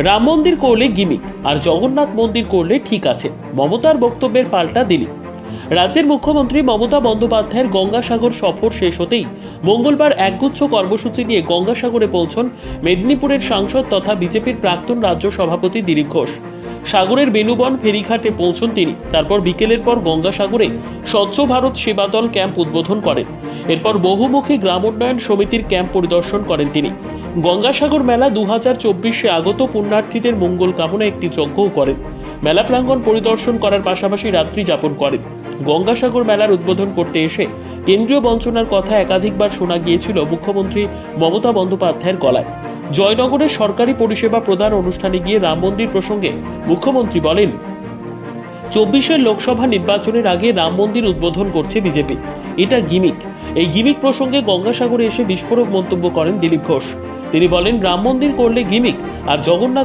রাম মন্দির করলে গিমিক আর জগন্নাথ মন্দির করলে ঠিক আছে, মমতার বক্তব্যের পাল্টা দিলীপ। রাজ্যের মুখ্যমন্ত্রী মমতা বন্দ্যোপাধ্যায়ের গঙ্গাসাগর সফর শেষ হতেই মঙ্গলবার একগুচ্ছ কর্মসূচি নিয়ে গঙ্গাসাগরে পৌঁছন মেদিনীপুরের সাংসদ তথা বিজেপির প্রাক্তন রাজ্য সভাপতি দিলীপ ঘোষ। সাগরের বেনুবন ফেরিঘাটে পৌঁছন তিনি। তারপর বিকেলের পর গঙ্গাসাগরে স্বচ্ছ ভারত সেবাদল ক্যাম্প উদ্বোধন করেন। এরপর বহুমুখী গ্রামোন্নয়ন সমিতির ক্যাম্প পরিদর্শন করেন তিনি। গঙ্গাসাগর মেলা 2024-এ আগত পুণ্যার্থীদের মঙ্গল কামনা একটি যজ্ঞও করেন। মেলা প্রাঙ্গণ পরিদর্শন করার পাশাপাশি রাত্রি যাপন করেন। গঙ্গাসাগর মেলার উদ্বোধন করতে এসে কেন্দ্রীয় বঞ্চনার কথা একাধিকবার শোনা গিয়েছিল মুখ্যমন্ত্রী মমতা বন্দ্যোপাধ্যায়ের গলায়। জয়নগরের সরকারি পরিষেবা প্রদান অনুষ্ঠানে গিয়ে রাম মন্দির প্রসঙ্গে মুখ্যমন্ত্রী বলেন, 24-এর লোকসভা নির্বাচনের আগে রাম মন্দির উদ্বোধন করছে বিজেপি, এটা গিমিক। এই গিমিক প্রসঙ্গে গঙ্গাসাগরে এসে বিস্ফোরক মন্তব্য করেন দিলীপ ঘোষ। তিনি বলেন, রাম মন্দির করলে গিমিক আর জগন্নাথ